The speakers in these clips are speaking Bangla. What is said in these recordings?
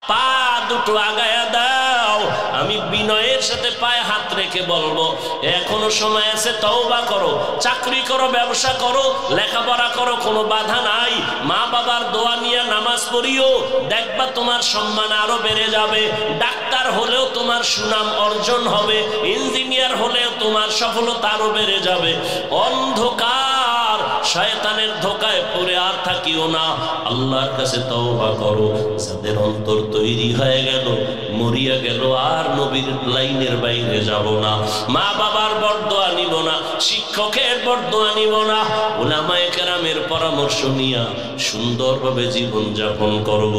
পা দুটো আগায়া দাও। আমি বিনয়ের সাথে পায়ে হাত রেখে বলবো, এখনো সময় আছে, তওবা করো, চাকরি করো, ব্যবসা করো, লেখাপড়া করো, কোনো বাধা নাই। মা বাবার দোয়া নিয়ে নামাজ পড়িও, দেখবা তোমার সম্মান আরো বেড়ে যাবে। ডাক্তার হলেও তোমার সুনাম অর্জন হবে, ইঞ্জিনিয়ার হলেও তোমার সফলতা আরো বেড়ে যাবে। অন্ধকার শয়তানের ধোকায় পড়ে আর থাকিও না, আল্লাহর কাছে তওবা করো। যাদের অন্তর তৈরি হয়ে গেল, মরিয়া গেল, আর নবীর লাইনের বাইরে যাব না, মা বাবার বরদোয়া নিব না, শিক্ষকের বরদোয়া নিব না, উলামায়ে কেরামের পরামর্শ নিয়া সুন্দরভাবে জীবন যাপন করব,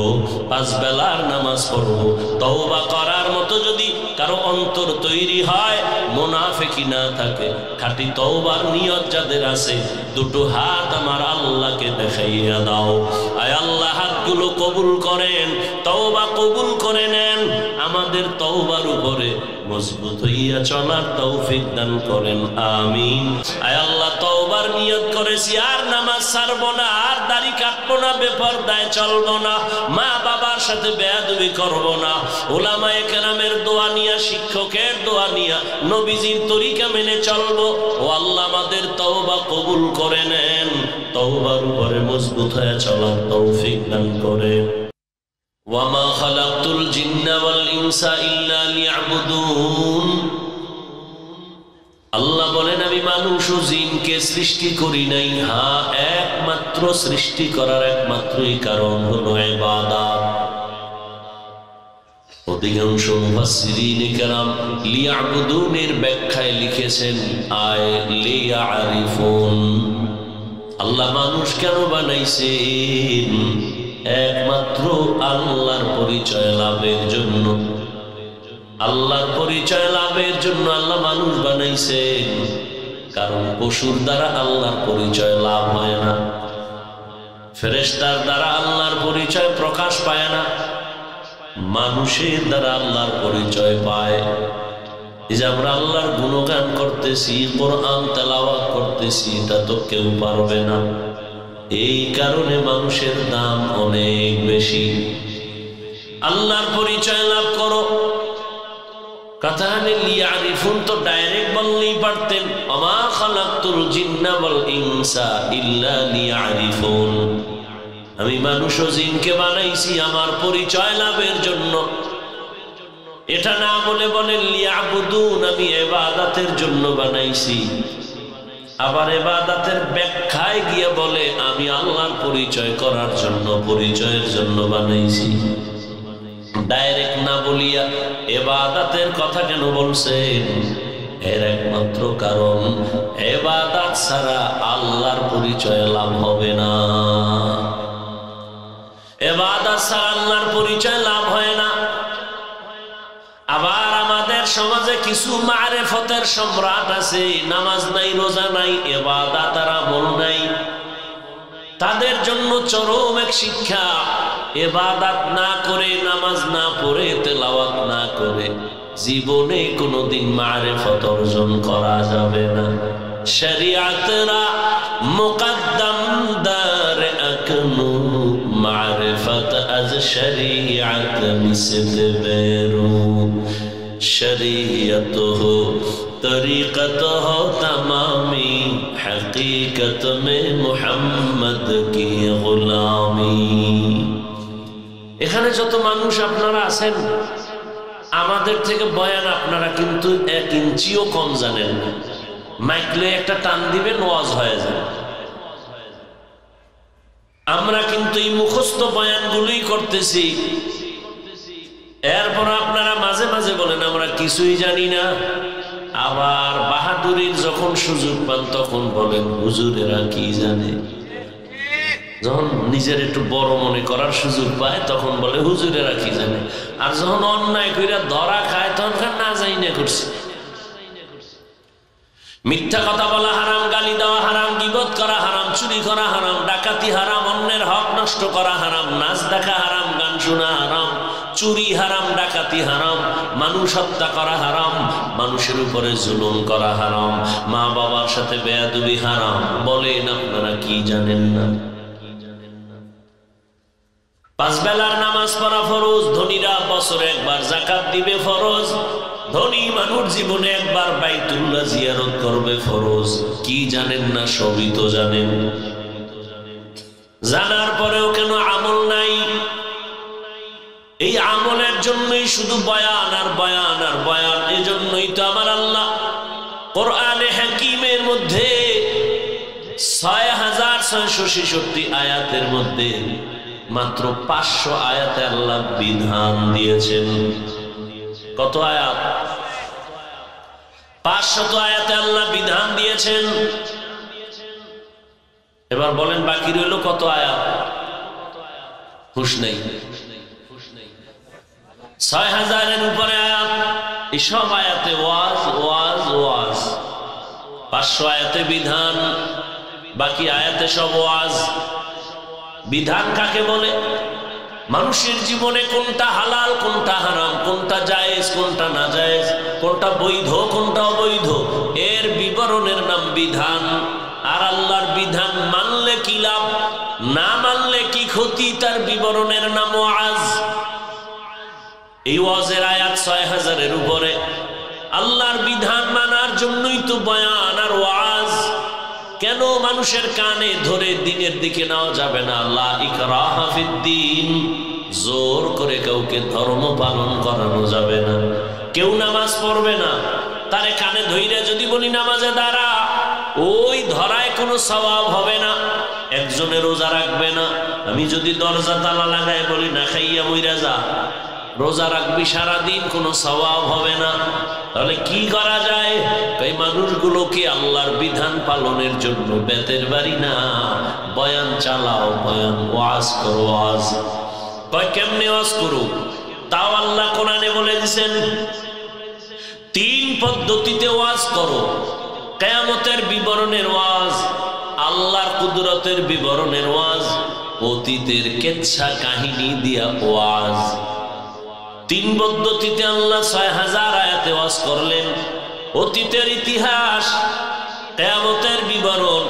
5 বেলার নামাজ পড়ব। তওবা করার মতো যদি কারো অন্তর তৈরি হয়, মুনাফিকি না থাকে, খাঁটি তওবার নিয়ত যাদের আছে, দুটো হাত আমার আল্লাহকে দেখাইয়া দাও। আয় আল্লাহ, হাতগুলো কবুল করেন, তওবা কবুল করে নেন, আমাদের তওবার উপরে মজবুত হইয়া চলার তৌফিক দান করেন, আমিন। আয় আল্লাহ, তওবার নিয়ত করেছি, আর নামাজ ছাড়বো না, আর দাড়ি কাটবো না, বেপরদায় চলবো না, মা বাবার সাথে বেয়াদবি করবো না, উলামায়ে কেরামের দোয়া নিয়া, শিক্ষকের দোয়া নিয়া, নবীজির তরিকা মেনে চলবো। ও আল্লাহ, আমাদের তওবা কবুল করে নেন, তওবার উপরে মজবুত হয়ে চলার তৌফিক দান করেন। ওয়ামা খালাকতুল জিন্না ওয়াল ইনসা ইল্লা লিয়াবুদুন। আল্লাহ বলেন, আমি মানুষ ও জিনকে সৃষ্টি করি নাই, হ্যাঁ, একমাত্র সৃষ্টি করার একমাত্রই কারণ হলো ইবাদত। অধিকাংশ মুফাসসিরিনে কেরাম লিয়াবুদুনের ব্যাখ্যায় লিখেছেন আয় লিয়ারিফুন। আল্লাহ মানুষ কেন বানাইছেন? একমাত্র আল্লাহর পরিচয় লাভের জন্য। আল্লাহর পরিচয় লাভের জন্য আল্লাহ মানুষ বানাইছেন। কারণ পশুর দ্বারা আল্লাহর পরিচয় লাভ হয় না, ফেরেশতার দ্বারা আল্লাহর পরিচয় প্রকাশ পায় না, মানুষের দ্বারা আল্লাহর পরিচয় পায়। এই যে আমরা আল্লাহর গুণগান করতেছি, কোরআন তেলাওয়াত করতেছি, এটা তো কেউ পারবে না। এই কারণে মানুষের দাম অনেক বেশি। আল্লাহর পরিচয় লাভ করো। কাতানে লিয়ারিফুন তো ডাইরেক্ট বললেই পারতেন, ওমা খালাকতুল জিন্না ওয়াল ইনসা ইল্লা লিয়ারিফুন। আমি মানুষ ও জিনকে বানাইছি আমার পরিচয় লাভের জন্য। এটা না বলে বলেন লিয়াবুদুন, আমি ইবাদতের জন্য বানাইছি। আবার ইবাদতের ব্যাখ্যায় গিয়ে বলে আমি আল্লাহর পরিচয় করার জন্য, পরিচয়ের জন্য বানাইছি। ডাইরেক্ট না বলিয়া ইবাদতের কথা কেন বলছেন? এর একমাত্র কারণ, ইবাদত ছাড়া আল্লাহর পরিচয় লাভ হবে না। ইবাদত ছাড়া আল্লাহর পরিচয় লাভ হয় না। আবার আমাদের সমাজে কিছু মারেফতের সম্রাট আছে, নামাজ নাই, রোজা নাই, ইবাদত আর আমল নাই। তাদের জন্য চরম এক শিক্ষা, ইবাদত না করে, নামাজ না পড়ে, তেলাওয়াত না করে জীবনে কোনোদিন মারেফত অর্জন করা যাবে না। শরিয়াতরা মুকদ্দম দার আকনু, মারিফত আজ শরিয়াত মিসল বেরু। शरीयत हो तरीक़त हो तमामी, हकीकत में मुहम्मद की गुलामी। এখানে যত মানুষ আপনারা আছেন, আমাদের থেকে বয়ান আপনারা কিন্তু 1 ইঞ্চিও কম জানেন না। মাইকলে একটা টান দিবেন, ওয়াজ হয়ে যায়। আমরা কিন্তু এই মুখস্থ বয়ানগুলোই করতেছি। এরপর আপনারা মাঝে মাঝে বলেন আমরা কিছুই জানি না। আবার বাহাদুরির যখন সুযোগ পান তখন বলেন হুজুরেরা কি জানে। যখন নিজের একটু বড় মনে করার সুযোগ পায় তখন বলে হুজুরেরা কি জানে। আর যখন অন্যায় কইরা ধরা খায় তখন না যাই না করছে। মিথ্যা কথা বলা হারাম, গালি দেওয়া হারাম, গীবত করা হারাম, চুরি করা হারাম, ডাকাতি হারাম, অন্যের হক নষ্ট করা হারাম, নাচ দেখা হারাম, গান শোনা হারাম, চুরি হারাম, ডাকাতি হারাম, মানুষ হত্যা করা হারাম, মানুষের উপরে জুলুম করা হারাম, মা বাবার সাথে বেয়াদবি হারাম। বলেন আপনারা কি জানেন না? পাঁচ বেলার নামাজ পড়া ফরজ, ধনীরা বছরে একবার যাকাত দিবে ফরজ, ধনী মানুষ জীবনে একবার বাইতুল্লাহ জিয়ারত করবে ফরজ। কি জানেন না? সবই তো জানেন। জানার পরেও কেন আমল নাই? এই আমলের জন্যই শুধু বয়ান আর বয়ান আর বয়ান। এজন্যই তো আমার আল্লাহ কোরআনে হাকিমের মধ্যে ৬৬৬৬ আয়াতের মধ্যে মাত্র ৫০০ আয়াতে আল্লাহ বিধান দিয়েছেন। কত আয়াত? ৫০০ আয়াতে আল্লাহ বিধান দিয়েছেন। এবার বলেন বাকি রইল কত আয়াত? হুঁশ নেই। ৬০০০-এর উপরে আয়াত। এই সব আয়াতে ওয়াজ ওয়াজ ওয়াজ। ৫০০ আয়াতে বিধান, বাকি আয়াতে সব ওয়াজ। বিধান কাকে বলে? মানুষের জীবনে কোনটা হালাল, কোনটা হারাম, কোনটা জায়েজ, কোনটা না জায়েজ, কোনটা বৈধ, কোনটা অবৈধ, এর বিবরণের নাম বিধান। আর আল্লাহর বিধান মানলে কি লাভ, না মানলে কি ক্ষতি, তার বিবরণের নাম ওয়াজ। এই ওয়াজের আয়াত ৬০০০-এর উপরে। আল্লাহর বিধান মানার জন্যই তো বয়ান আর ওয়াজ। কেন মানুষের কানে ধরে দিনের দিকে নেওয়া যাবে না? লা ইকরাহা ফিদ্দীন, জোর করে কাউকে ধর্ম পালন করানো যাবে না। কেউ নামাজ পড়বে না, তারে কানে ধইরা যদি বলি নামাজে দাঁড়া, ওই ধরায় কোনো সওয়াব হবে না। একজনের রোজা রাখবে না, আমি যদি দরজা তালা লাগায় বলি না খাইয়া মইরা যা, রোজা রাখবি সারাদিন, কোনো সওয়াব হবে না। তাহলে কি করা যায়? এই মানুষগুলোকে আল্লাহর বিধান পালনের জন্য বেতের বাড়ি না, বয়ান চালাও, বয়ান ওয়াজ করো। ওয়াজ কয় কেমনে ওয়াজ করো? তাও আল্লাহ কোরআনে বলে দিয়েছেন ৩ পদ্ধতিতে ওয়াজ করো। কিয়ামতের বিবরণের ওয়াজ, আল্লাহর কুদরতের বিবরণের ওয়াজ, অতীতের কেচ্ছা কাহিনী দিয়া ওয়াজ। ৩ পদ্ধতিতে আল্লাহ ৬০০০ আয়াতে ওয়াজ করলেন। অতীতের ইতিহাস, কিয়ামতের বিবরণ,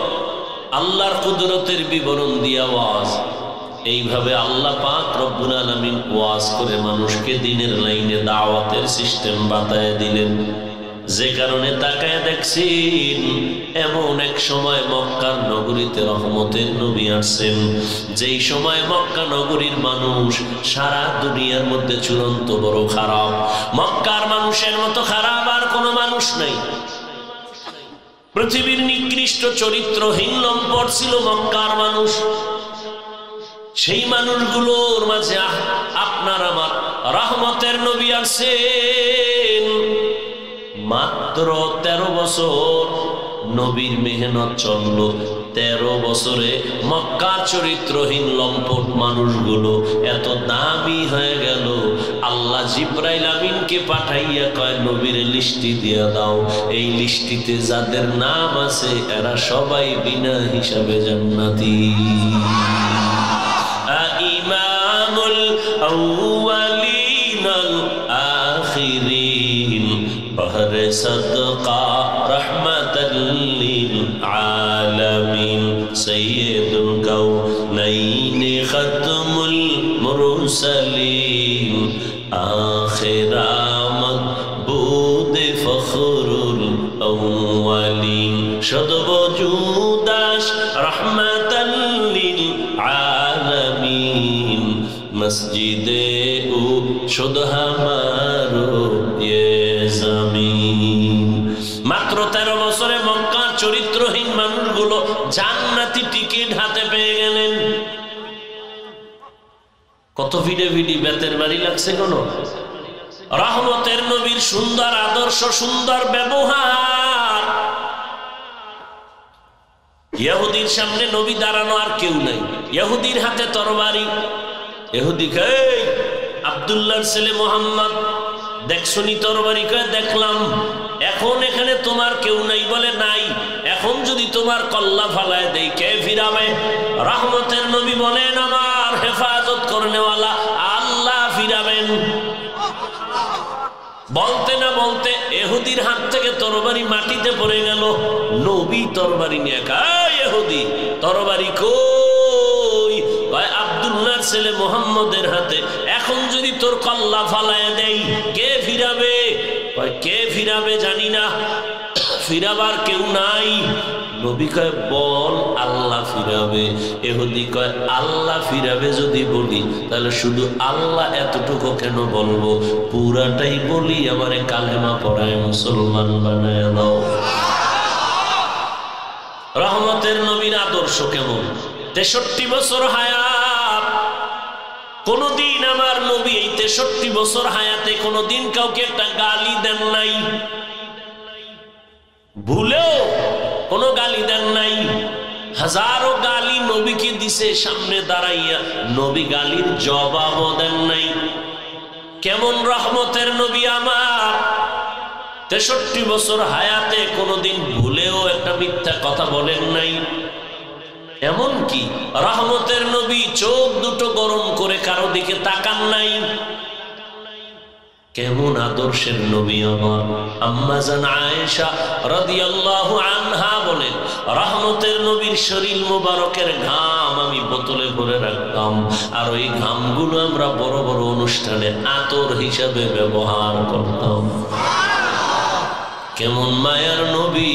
আল্লাহর কুদরতের বিবরণ দিয়া ওয়াজ। এইভাবে আল্লাহ পাক রব্বুল আলামিন ওয়াজ করে মানুষকে দ্বীনের লাইনে দাওয়াতের সিস্টেম বাতায় দিলেন। যে কারণে তাকায় দেখছেন এমন এক সময় মক্কার নগরীতে রহমতের নবী আসছেন, যেই সময় মক্কা নগরীর মানুষ সারা দুনিয়ার মধ্যে চূড়ান্ত বড় খারাপ। মক্কার মানুষের মতো খারাপ আর কোনো মানুষ নাই। পৃথিবীর নিকৃষ্ট চরিত্রহীন লম্পট ছিল মক্কার মানুষ। সেই মানুষগুলোর মাঝে আপনার আমার রহমতের নবী আসছেন। মাত্র 13 বছর নবীর মেহনত চলল। 13 বছরে মক্কার চরিত্রহীন লম্পট মানুষগুলো এত দামি হয়ে গেল। আল্লাহ জিব্রাইল আমিনকে পাঠাইয়া কয় নবীর লিস্টি দিয়া দাও, এই লিস্টিতে যাদের নাম আছে এরা সবাই বিনা হিসাবে জান্নাতি। ইমামুল আউয়ালিন আল আখিরিন বহরে সদকা রহমাতাল লিল আলামিন সাইয়্যিদুল কাউনাইন খাতমুল মুরসালিন আখিরামত বুদে ফখরুল আউয়ালিন সদবজুদাস রহমাতাল লিল আলামিন মসজিদে ও শুদ হামারো ইয়ে জমিন। মাত্র 13 বছরে মক্কার চরিত্রহীন মানুষগুলো জান্নাতি টিকিট হাতে পেয়ে গেলেন। কত ভিড়ে ভিড়ি বেতের বাড়ি লাগছে কোন? রহমতের নবীর সুন্দর আদর্শ, সুন্দর ব্যবহার। ইহুদির সামনে নবী দাঁড়ানো আর কেউ নাই, ইহুদির হাতে তরবারি। ইহুদি কয় আব্দুল্লাহর ছেলে মোহাম্মদ দেখছনি তরবারি? কয় দেখলাম। এখন এখানে তোমার কেউ নাই? বলে নাই। এখন যদি তোমার কল্লা ফালায় দেই কে ফিরাবে? রহমতের নবী বলেন আমার হেফাজত করনেওয়ালা আল্লাহ ফিরাবেন। বলতে না বলতে ইহুদির হাত থেকে তরবারি মাটিতে পড়ে গেল। নবী তরবারি নিয়ে কয় ইহুদি তরবারি কই? কয় আব্দুল্লাহ আবদুল্লাহর ছেলে মুহাম্মদের হাতে এখন যদি তোর কল্লা ফালায় দেই কে ফিরাবে? কে ফিরাবে জানি না, ফিরাবার কেউ নাই। নবী কয় বল আল্লাহ ফিরাবে। ইহুদি কয় আল্লাহ ফিরাবে যদি বলি তাহলে শুধু আল্লাহ এতটুকু কেন বলবো, পুরাটাই বলি, আমারে কালেমা পড়ায় মুসলমান বানায় দাও। রহমতের নবীর আদর্শ কেমন? 63 বছর হায়াত, কোনদিন আমার নবী এই 63 বছর হায়াতে কোনদিন কাউকে একটা গালি দেন নাই, ভুলেও কোন গালি দেন নাই। হাজারো গালি নবীকে দিছে, সামনে দাঁড়াইয়া নবী গালির জবাবও দেন নাই। কেমন রহমতের নবী আমার! 63 বছর হায়াতে কোনদিন ভুলেও একটা মিথ্যা কথা বলেন নাই। এমন কি রহমতের নবী চোখ দুটো গরম করে কারো দিকে তাকান নাই। কেমন আদর্শের নবী আমার! আম্মা জান আয়েশা রাদিয়াল্লাহু আনহা বলেন, রহমতের নবীর শরীর মোবারকের ঘাম আমি বোতলে ভরে রাখতাম, আর ওই ঘামগুলো আমরা বড় বড় অনুষ্ঠানে আতর হিসাবে ব্যবহার করতাম। কেমন মায়ার নবী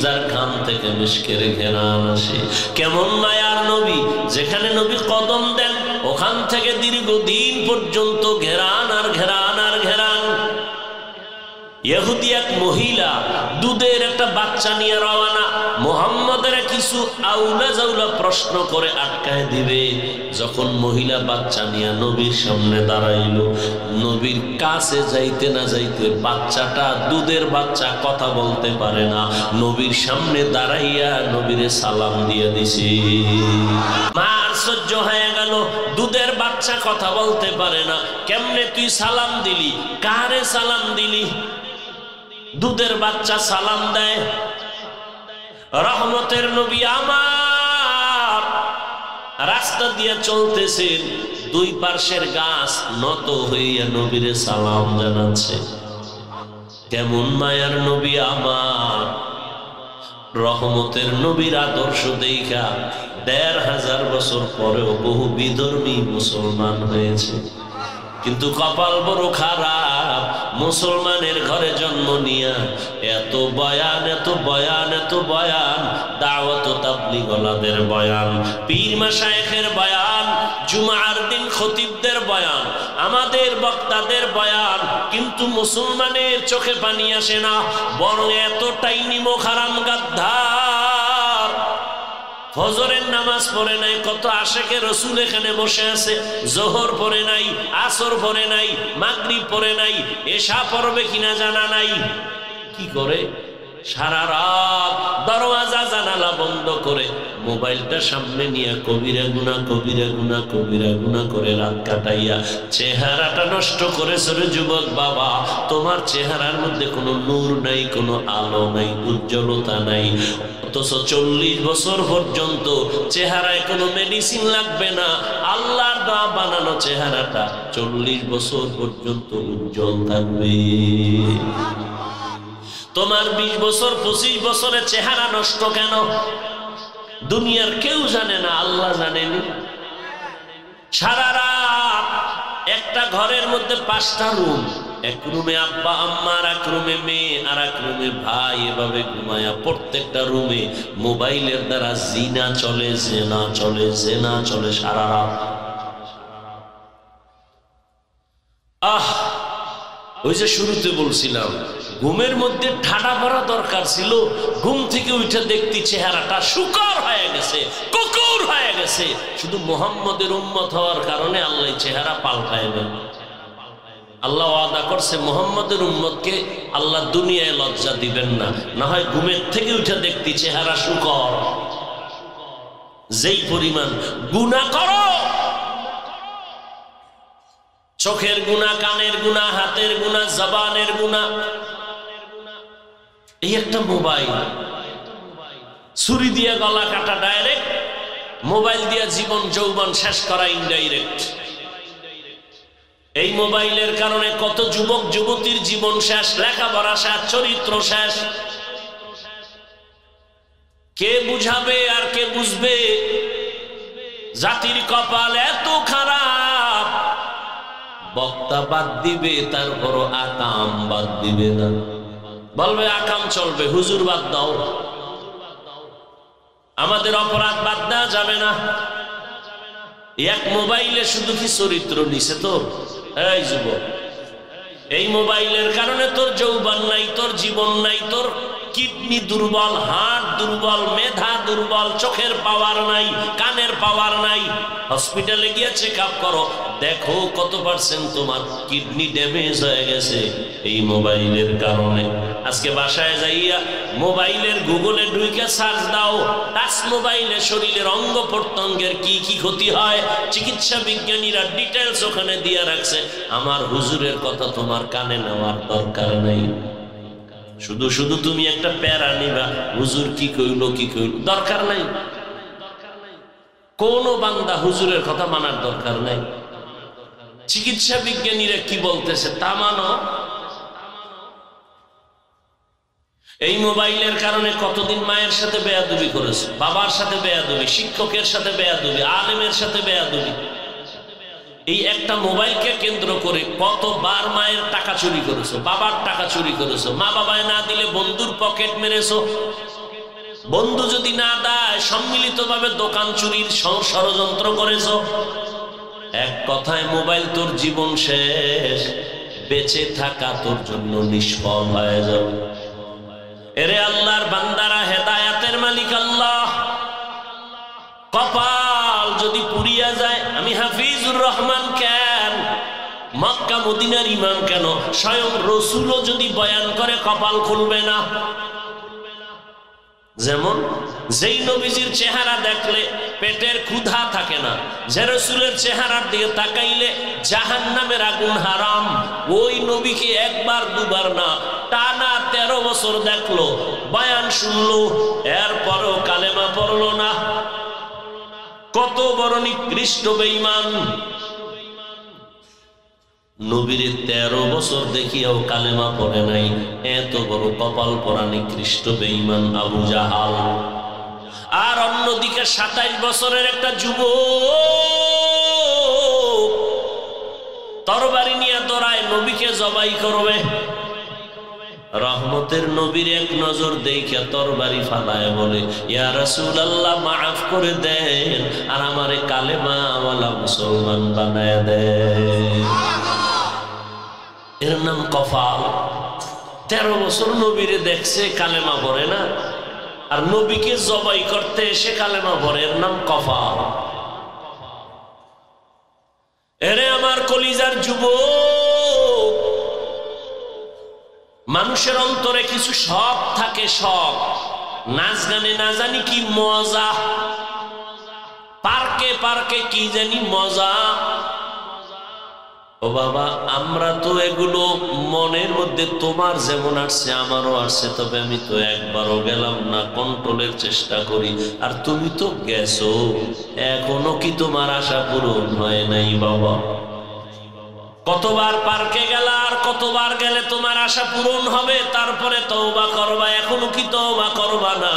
যার ঘাম থেকে মিশকের ঘেরান আসে। কেমন মায়ার নবী যেখানে নবী কদম দেন ওখান থেকে দীর্ঘদিন পর্যন্ত ঘেরান আর ঘেরান আর ঘেরান। ইহুদি এক মহিলা দুধের একটা বাচ্চা নিয়ে রওনা, মুহাম্মাদের কিছু আউলা জাউলা প্রশ্ন করে আটকায় দিবে। যখন মহিলা বাচ্চা নিয়ে নবীর সামনে দাঁড়াইল, নবীর কাছে যাইতে না যাইতে বাচ্চাটা, দুধের বাচ্চা, কথা বলতে পারে না, নবীর সামনে দাঁড়াইয়া নবীরে সালাম দিয়ে দিছে। মার সহ্য হয়ে গেল, দুধের বাচ্চা কথা বলতে পারে না, কেমনে তুই সালাম দিলি? কারে সালাম দিলি? দুধের বাচ্চা সালাম দেয়। রহমতের নবী আমার রাস্তা দিয়ে চলতেছেন, দুই পার্শ্বের গাছ নত হইয়া নবীরে সালাম জানাচ্ছে। কেমন মায়ার নবী আমার! রহমতের নবীর আদর্শ দেখা ১৫০০ বছর পরেও বহু বিধর্মী মুসলমান হয়েছে। কিন্তু কপাল বড় খারাপ, মুসলমানের ঘরে জন্ম নিয়া এত বয়ান, এত বয়ান, এত বয়ান, দাওয়াত তাবলীগ ওয়ালাদের বয়ান, পীর মাশায়েখের বয়ান, জুমার দিন খতিবদের বয়ান, আমাদের বক্তাদের বয়ান, কিন্তু মুসলমানের চোখে পানি আসে না, বরং এতটাই নিমক হারাম গাদ্দার। ফজরের নামাজ পড়ে নাই, কত আশেকে রসুল এখানে বসে আছে, জোহর পড়ে নাই, আসর পড়ে নাই, মাগরিব পড়ে নাই, এশা পড়বে কিনা জানা নাই। কি করে? সারা রাত দরওয়াজা জানালা বন্ধ করে মোবাইলটা সামনে নিয়ে কবিরা গুনাহ, কবিরা গুনাহ, কবিরা গুনাহ করে রাত কাটাইয়া চেহারাটা নষ্ট করেছে রে যুবক বাবা। তোমার চেহারার মধ্যে কোনো নূর নাই, কোনো আলো নাই, উজ্জ্বলতা নাই। অথচ 40 বছর পর্যন্ত চেহারায় কোনো মেডিসিন লাগবে না, আল্লাহর দেওয়া বানানো চেহারাটা 40 বছর পর্যন্ত উজ্জ্বল থাকবে। তোমার 20 বছর 25 বছরের চেহারা নষ্ট কেন? দুনিয়ার কেউ জানে না, আল্লাহ জানেন। সারা রাত একটা ঘরের মধ্যে 5টা রুম, এক রুমে আব্বা আম্মা, আর এক রুমে মেয়ে, আর এক রুমে ভাই, এভাবে ঘুমায়া প্রত্যেকটা রুমে মোবাইলের দ্বারা জিনা চলে, জেনা চলে, জেনা চলে সারা রাত। ওই যে শুরুতে বলছিলাম ঘুমের মধ্যে ঠাডা পড়া দরকার ছিল, ঘুম থেকে উঠে দেখতি চেহারাটা শুকর হয়ে গেছে, কুকুর হয়ে গেছে। শুধু মুহাম্মদের উম্মত হওয়ার কারণে আল্লাহ চেহারা পাল্টায় দেন। আল্লাহ ওয়াদা করছে মুহাম্মদের উম্মতকে আল্লাহ দুনিয়ায় লজ্জা দিবেন না, না হয় ঘুমের থেকে উঠে দেখতি চেহারা শুকর। যেই পরিমাণ গুনাহ করো, চোখের গুনাহ, কানের গুনাহ, হাতের গুনাহ, জবানের গুনাহ, এই একটা মোবাইল, ছুরি দিয়ে গলা কাটা ডাইরেক্ট, মোবাইল দিয়ে জীবন যৌবন শেষ করা ইনডাইরেক্ট। এই মোবাইলের কারণে কত যুবক যুবতীর জীবন শেষ, লেখাপড়া শেষ, চরিত্র শেষ। কে বুঝাবে আর কে বুঝবে? জাতির কপাল এত খারাপ, বক্তা বাদ দিবে তারপর আকাম বাদ দিবে না, বলবে আকাম চলবে, হুজুর বাদ দাও। আমাদের অপরাধ বাদ দেওয়া যাবে না। এক মোবাইলে শুধু কি চরিত্র নিছে তোর? এই যুবক, এই মোবাইলের কারণে তোর যৌবন নাই, তোর জীবন নাই, তোর কিডনি দুর্বল, হার্ট দুর্বল, মেধা দুর্বল, চোখের পাওয়ার নাই, কানের পাওয়ার নাই। হসপিটালে গিয়ে চেক আপ করো, দেখো কত পার্সেন্ট তোমার কিডনি ড্যামেজ হয়ে গেছে এই মোবাইলের কারণে। আজকে বাসায় যাইয়া মোবাইলের গুগলে ঢুকে সার্চ দাও, টাচ মোবাইলে শরীরের অঙ্গ প্রত্যঙ্গের কি কি ক্ষতি হয়, চিকিৎসা বিজ্ঞানীরা ডিটেলস ওখানে দিয়ে রাখছে। আমার হুজুরের কথা তোমার কানে নেওয়ার দরকার নেই। শুধু শুধু তুমি একটা প্যারা নিবা, হুজুর কি কইল কি কইল, দরকার নাই। কোন বান্দা হুজুরের কথা মানার দরকার নাই। চিকিৎসা বিজ্ঞানীরা কি বলতেছে তা মানো। এই মোবাইলের কারণে কতদিন মায়ের সাথে বেয়াদবি করেছো, বাবার সাথে বেয়াদবি, শিক্ষকের সাথে বেয়াদবি, আলেমের সাথে বেয়াদবি। এই একটা মোবাইলকে কেন্দ্র করে কতবার মায়ের টাকা চুরি করেছো, বাবার টাকা চুরি করেছো, মা বাবায় না দিলে বন্ধুর পকেট মেরেছো, বন্ধু যদি না দেয় সম্মিলিতভাবে দোকান চুরির ষড়যন্ত্র করেছো। এক কথায় মোবাইল তোর জীবন শেষ, বেঁচে থাকা তোর জন্য নিষ্ফল হয়ে যাবে। এরে আল্লাহর বান্দারা, হেদায়েতের মালিক আল্লাহ। কপাল যদি পুড়িয়া যায়, আমি হাফিজুর রহমান কেন, মক্কা মদিনার ইমাম কেন, স্বয়ং রসুলও যদি বয়ান করে কপাল খুলবে না। যেমন যেই নবীজির চেহারা দেখলে পেটের ক্ষুধা থাকে না, যে রসুলের চেহারার দিকে তাকাইলে জাহান্নামের আগুন হারাম, ওই নবীকে একবার দুবার না টানা 13 বছর দেখলো, বয়ান শুনলো, এরপরও কালেমা পড়লো না। কত বড় নিকৃষ্ট বেঈমান। নবীর 13 বছর দেখিয়াও কালেমা পড়ে নাই, এত বড় কপাল পরা নিকৃষ্ট বেঈমান আবু জাহাল। আর অন্যদিকে 27 বছরের একটা যুবক তরবারি নিয়ে দৌড়ায়, নবীকে জবাই করবে। রহমতের নবীর এক নজর দেখে তরবারি ফালায় বলে, ইয়া রাসূলুল্লাহ মাফ করে দেন, আর আমারে কালেমা ওয়ালা মুসলমান বানায় দেন। এর নাম কপাল। 13 বছর নবীরে দেখছে, কালেমা পড়ে না, আর নবীকে জবাই করতে এসে কালেমা পড়ে, এর নাম কপাল। এরে আমার কলিজার যুবক, মানুষের অন্তরে কিছু শখ থাকে, শখ। নাচ গানে না জানি কি মজা, পার্কে পার্কে কি জানি মজা। ও বাবা, আমরা তো এগুলো মনের মধ্যে, তোমার যেমন আসছে আমারও আসছে, তবে আমি তো একবারও গেলাম না, কন্ট্রোলের চেষ্টা করি। আর তুমি তো গেছো, এখনো কি তোমার আশা পূরণ হয় নাই বাবা? কতবার পার্কে গেলা, আর কতবার গেলে তোমার আশা পূরণ হবে? তারপরে তওবা করবা, এখনো কি তওবা করবা না?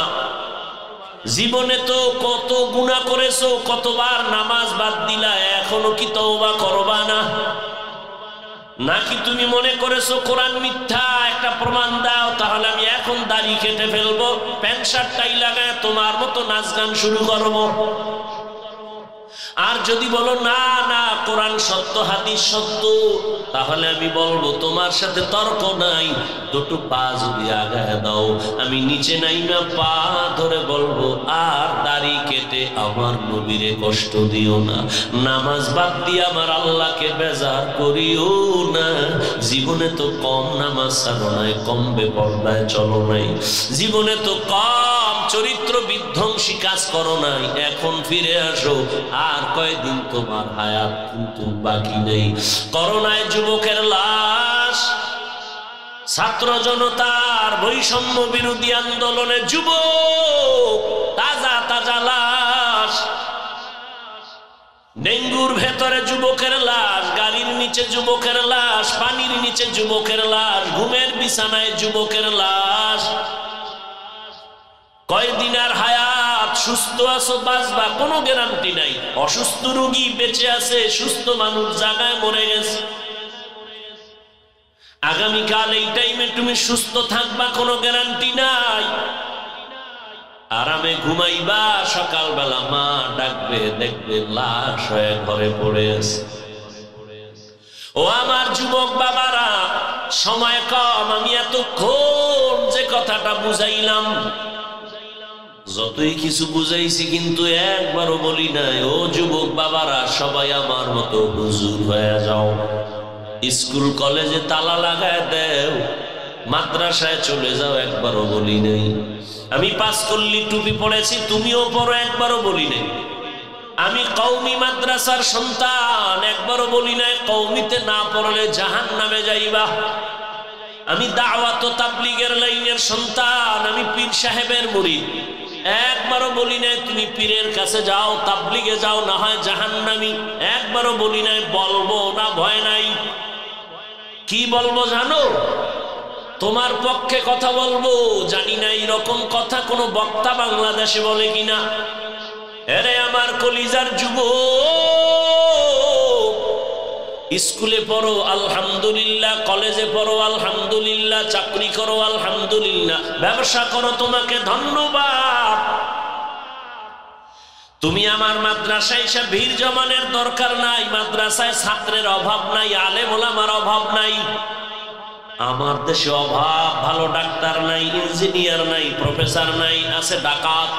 জীবনে তো কত গুনাহ করেছো, কতবার নামাজ বাদ দিলা, এখনো কি তওবা করবা না? নাকি তুমি মনে করেছো কোরআন মিথ্যা, একটা প্রমাণ দাও, তাহলে আমি এখন দাড়ি কেটে ফেলবো, প্যান্ট শার্ট টাই লাগায় তোমার মতো নাচ গান শুরু করবো? আর যদি বলো না না কোরআন সত্য, হাদিস সত্য, তাহলে আমি বলবো তোমার সাথে তর্ক নাই, দুটো পা যদি আগায় দাও, আমি নিচে নাই না পা ধরে বলবো, আর দাড়ি কেটে আমার নবীরে কষ্ট দিও না, নামাজ বাদ দিয়ে আমার আল্লাহকে বেজার করিও না। জীবনে তো কম নামাজ ছাড়ো নাই, কম বেপরদায় চলো নাই, জীবনে তো কম চরিত্র বিধ্বংসী কাজ করো নাই, এখন ফিরে আসো। আর কয়দিন তোমার হায়াত কিন্তু বাকি নেই। করোনায় যুবকের লাশ, ছাত্র জনতার বৈষম্য বিরোধী আন্দোলনে যুবক তাজা তাজা লাশ, ডেঙ্গুর ভেতরে যুবকের লাশ, গাড়ির নিচে যুবকের লাশ, পানির নিচে যুবকের লাশ, ঘুমের বিছানায় যুবকের লাশ। কয়দিন আর হায়াত সুস্থ আছো বাঁচবা, কোনো গ্যারান্টি নাই। অসুস্থ রোগী বেঁচে আছে, সুস্থ মানুষ জায়গায় মরে গেছে। আগামীকাল এই টাইমে তুমি সুস্থ থাকবা, কোনো গ্যারান্টি নাই। আরামে ঘুমাইবা, সকালবেলা মা ডাকবে, দেখবে লাশ হয়ে ঘরে পড়ে আছে। ও আমার যুবক বাবারা, সময় কম, আমি এতক্ষণ যে কথাটা বুঝাইলাম, যতই কিছু বুঝাইছি কিন্তু একবারও বলি নাই ও যুবক বাবারা সবাই আমার মতো হুজুর হয়ে যাও, স্কুল কলেজে তালা লাগায় দেও, মাদ্রাসায় চলে যাও, একবারও বলি নাই। আমি পাঁচকল্লি টুপি পড়েছি, তুমিও পড়ো, একবারও বলি নাই। আমি কওমি মাদ্রাসার সন্তান, একবারও বলি নাই কওমিতে না পড়লে জাহান্নামে যাইবা। আমি দাওয়াত ও তাবলীগের লাইনের সন্তান, আমি পীর সাহেবের মুরিদ, একবারও বলি নাই তুমি পীরের কাছে যাও, তাবলীগে যাও, না হয় জাহান্নামী, একবারও বলি নাই। বলবো না, ভয় নাই। কি বলবো জানো? তোমার পক্ষে কথা বলবো, জানি না এরকম কথা কোন বক্তা বাংলাদেশে বলে কিনা। এরে আমার কলিজার যুবক, স্কুলে পড়ো আলহামদুলিল্লাহ, কলেজে পড়ো আলহামদুলিল্লাহ, চাকরি করো আলহামদুলিল্লাহ, ব্যবসা করো, তোমাকে ধন্যবাদ। তুমি আমার মাদ্রাসায় এসে ভিড় জমানের দরকার নাই, মাদ্রাসায় ছাত্রের অভাব নাই, আলেম ওলামার অভাব নাই। আমার দেশে অভাব, ভালো ডাক্তার নাই, ইঞ্জিনিয়ার নাই, প্রফেসর নাই, আছে ডাকাত।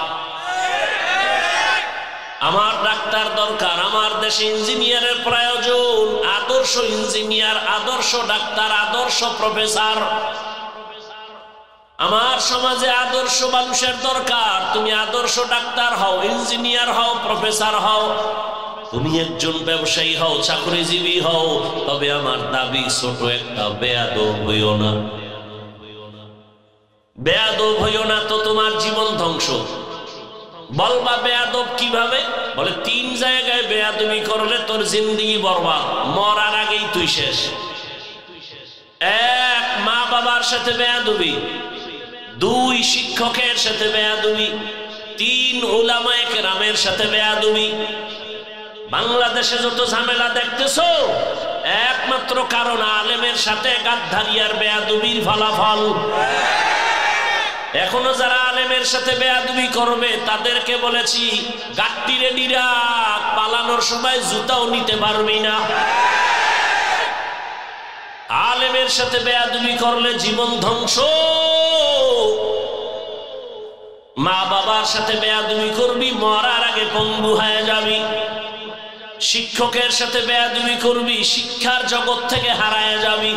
আমার ডাক্তার দরকার, আমার দেশে ইঞ্জিনিয়ারের প্রয়োজন, আদর্শ ইঞ্জিনিয়ার, আদর্শ ডাক্তার, আদর্শ প্রফেসর। আমার সমাজে আদর্শ মানুষের দরকার। তুমি আদর্শ ডাক্তার হও, ইঞ্জিনিয়ার হও, প্রফেসর হও, তুমি একজন ব্যবসায়ী হও, চাকরিজীবী হও, তবে আমার দাবি ছোট একটা, বেয়াদব হইও না। বেয়াদব হইও না তো তোমার জীবন ধ্বংস। বলবা বেয়াদব কিভাবে? বলে 3 জায়গায় বেয়াদবি করলে তোর জিন্দেগি বরবাদ, মরার আগেই তুই শেষ। 1 মা বাবার সাথে বেয়াদবি, 2 শিক্ষকের সাথে বেয়াদবি, 3 উলামায়ে কেরামের সাথে বেয়াদবি। বাংলাদেশে যত ঝামেলা দেখতেছো একমাত্র কারণ আলেমের সাথে গাদ্দারি আর বেয়াদবির ফলাফল। এখনো যারা আলেমের সাথে বেয়াদবি করবে তাদেরকে বলেছি গাট্টি রেডি রাখ, পালানোর সময় জুতাও নিতে পারবি না। আলেমের সাথে বেয়াদবি করলে জীবন ধ্বংস। মা বাবার সাথে বেয়াদবি করবি, মরার আগে পঙ্গু হয়ে যাবি। শিক্ষকের সাথে বেয়াদবি করবি, শিক্ষার জগৎ থেকে হারায় যাবি।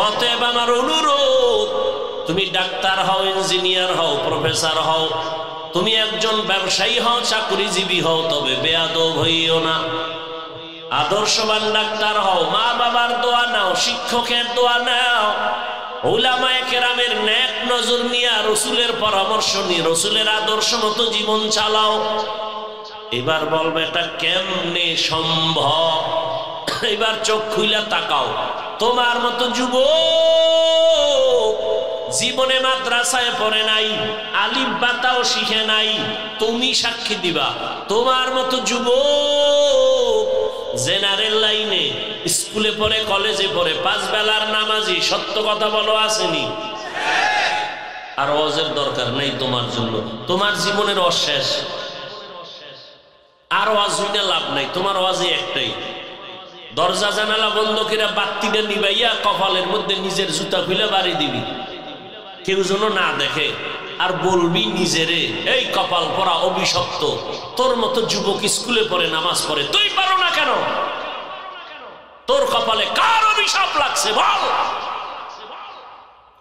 অতএব আমার অনুরোধ, তুমি ডাক্তার হও, ইঞ্জিনিয়ার হও, প্রফেসর হও, তুমি একজন ব্যবসায়ী হও, চাকরিজীবী হও, তবে বেয়াদব হইও না। আদর্শবান ডাক্তার হও, মা বাবার দোয়া নাও, শিক্ষকের দোয়া নাও, উলামায়ে কেরামের নেক নজর নিয়ে, রসুলের পরামর্শ নিয়ে, রসুলের আদর্শ মতো জীবন চালাও। এবার বলবে এটা কেমনে সম্ভব? এবার চোখ খুইলা তাকাও। তোমার মতো যুবক জীবনে মাদ্রাসায় পড়ে নাই, আলিফ বাতাও শিখে নাই, তুমি সাক্ষী দিবা। তোমার মতো যুবক জেনারেল লাইনে স্কুলে পড়ে, কলেজে পড়ে, 5 বেলার নামাজি, সত্য কথা বলো আসেনি? আর ওয়াজের দরকার নেই তোমার জন্য, তোমার জীবনের অশেষ। আর ওয়াজ হইলে লাভ নাই, তোমার ওয়াজই একটাই, দরজা জানালা বন্ধ করে বাত্তিটা নিবাইয়া কপালের মধ্যে নিজের জুতা খুলে বাড়ি দিবি, কেউ যেন না দেখে, আর বলবি নিজেরে, এই কপাল পরা অভিশপ্ত, তোর মতো যুবক স্কুলে পড়ে, নামাজ পড়ে, তুই পারো না কেন? তোর কপালে কার অভিশাপ লাগছে বল?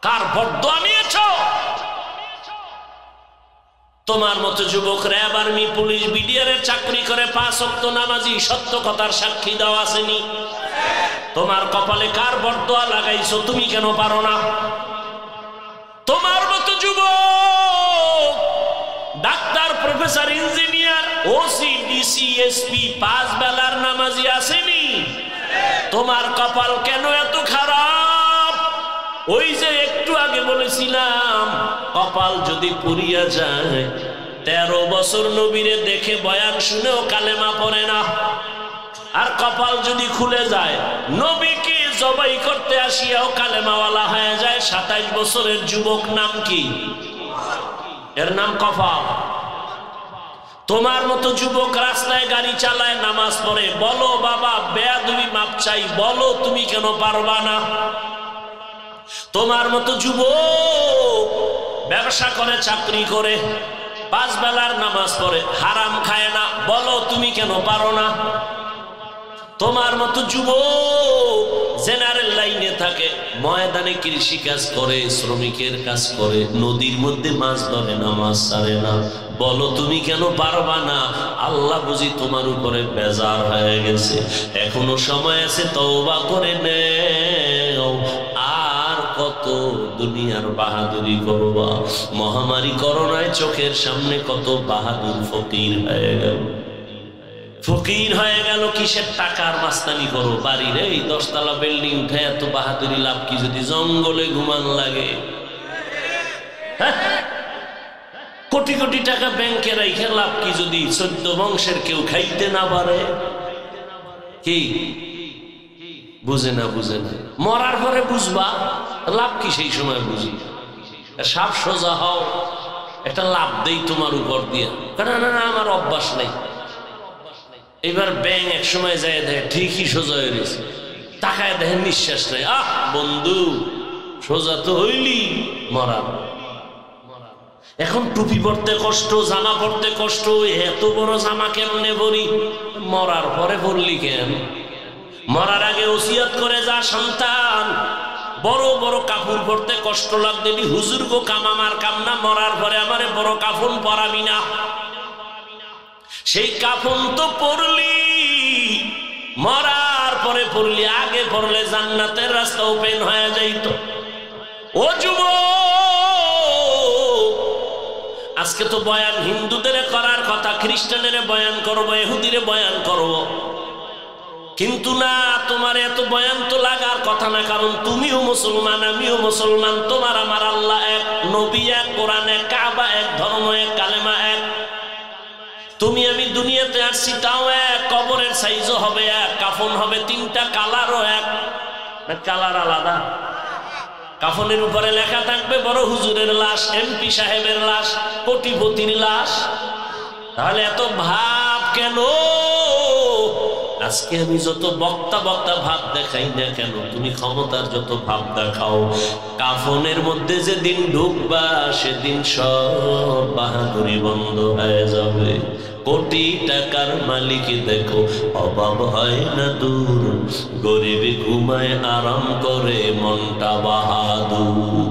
কার বরদোয়া নিয়েছ? তোমার মতো যুবক র্যাব, আর্মি, পুলিশ, বিডিআরের চাকরি করে, 5 ওয়াক্ত নামাজি, সত্য কথার সাক্ষী দাও আসেনি? তোমার কপালে কার বরদোয়া লাগাইছো? তুমি কেন পারো না? তোমার মতো যুবক doctor, professor, engineer, OC, DC, SP, 5 বেলার নামাজি আসেনি? তোমার কপাল কেন এত খারাপ? ওই যে একটু আগে বলেছিলাম, কপাল যদি পুড়িয়া যায় 13 বছর নবীরে দেখে বয়ান শুনেও কালেমা পড়ে না। আর কপাল যদি খুলে যায়, নবীকে জবাই করতে আসিয়াও কালেমাওয়ালা হয়ে যায়। 27 বছরের যুবক, নাম কি? এর নাম কপাল। তোমার মতো যুবক রাস্তায় গাড়ি চালায়, নামাজ পড়ে, বলো বাবা বেয়াদবি মাপ চাই, বলো তুমি কেন পারবা না? তোমার মতো যুবক ব্যবসা করে, চাকরি করে, 5 বেলার নামাজ পড়ে, হারাম খায় না, বলো তুমি কেন পারো না? তোমার মতো যুবক জেনারেল লাইনে থাকে, ময়দানে কৃষি কাজ করে, শ্রমিকের কাজ করে, নদীর মধ্যে মাছ ধরে না, মাছ ছাড়ে না, বলো তুমি কেন পারবা না? আল্লাহ বুঝি তোমার উপরে বেজার হয়ে গেছে। এখনো সময় আছে, তওবা করে নেও। আর কত দুনিয়ার বাহাদুরি করবা? মহামারী করোনায় চোখের সামনে কত বাহাদুর ফকির হয়ে গেল। ফকির হয়ে গেল কিসের? টাকার মাস্তানি করো। বাড়ির এই 10 তলা বিল্ডিং উঠে এত বাহাদুরি লাভ কি যদি জঙ্গলে ঘুমান লাগে? হ্যাঁ, কোটি কোটি টাকা ব্যাংকে রাইখে লাভ কি যদি 14 বংশের কেউ খাইতে না পারে? কি বুঝে না, বুঝে না, মরার পরে বুঝবা লাভ কি, সেই সময় বুঝি। সাপ সোজা হও, একটা লাভ দেই তোমার উপর দিয়া, না না না আমার অভ্যাস নেই। এবার ব্যাং এক সময় যায় দেখে ঠিকই সোজা হয়ে গেছে, তাকায় দেখেন নিঃশ্বাস নেই। আহ বন্ধু, সোজা তো হইলি, মরা। এখন টুপি পরতে কষ্ট, জামা পরতে কষ্ট, এত বড় জামা কেমনে পরি? মরার পরে পড়লি কেন? মরার আগে ওসিয়ত করে যা সন্তান, বড় বড় কাপড় পরতে কষ্ট লাগবে, হুজুর গো কাম আমার কাম না, মরার পরে আমারে বড় কাফন পরাবি না। সেই কাফন তো পরলি, মরার পরে পড়লি, আগে পড়লে জান্নাতের রাস্তা ওপেন হয়ে যাইত। ও যুবক, আজকে তো বয়ান হিন্দুদের করার কথা, খ্রিস্টানের বয়ান করবো, ইহুদিরে বয়ান করবো, কিন্তু না, তোমার এত বয়ান তো লাগার কথা না, কারণ তুমিও মুসলমান, আমিও মুসলমান, তোমার আমার আল্লাহ এক, নবী এক, কোরআন এক, কাবা এক, ধর্ম এক, কালেমা এক। তুমি আমি দুনিয়াতে আসছি তাও এক, কবরের সাইজও হবে এক, কাফন হবে 3টা, কালারও এক, কালার আলাদা। কাফনের উপরে লেখা থাকবে বড় হুজুরের লাশ, এমপি সাহেবের লাশ, কোটিপতির লাশ। তাহলে এত ভাব কেন? আজকে আমি যত বক্তা ভাব দেখাই না কেন, তুমি ক্ষমতার যত ভাব দেখাও, কাফনের মধ্যে যেদিন ঢুকবা সেদিন সব বাহাদুরি বন্ধ হয়ে যাবে। কোটি টাকার মালিক দেখো, অভাব হয় না দূর, গরিবে ঘুমায় আরাম করে মনটা বাহাদুর।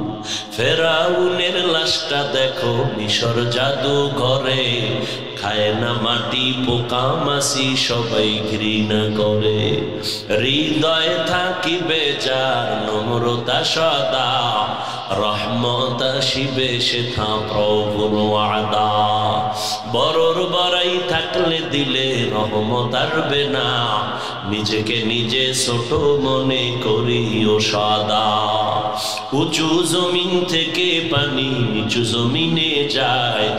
ফেরাউনের লাশটা দেখো মিশর জাদু ঘরে, খায় না মাটি পোকা মাছি সবাই ঘৃণা করে। হৃদয়ে থাকিবে যার নম্রতা সদা, রহমত আসিবে সেথা প্রভুর ওয়াদা। বড়র বড়াই থাকলে দিলে রহমত আসবে না, নিজেকে নিজে ছোট মনে করিও সদা। উঁচু জমিন থেকে পানি নিচু জমিনে যায়,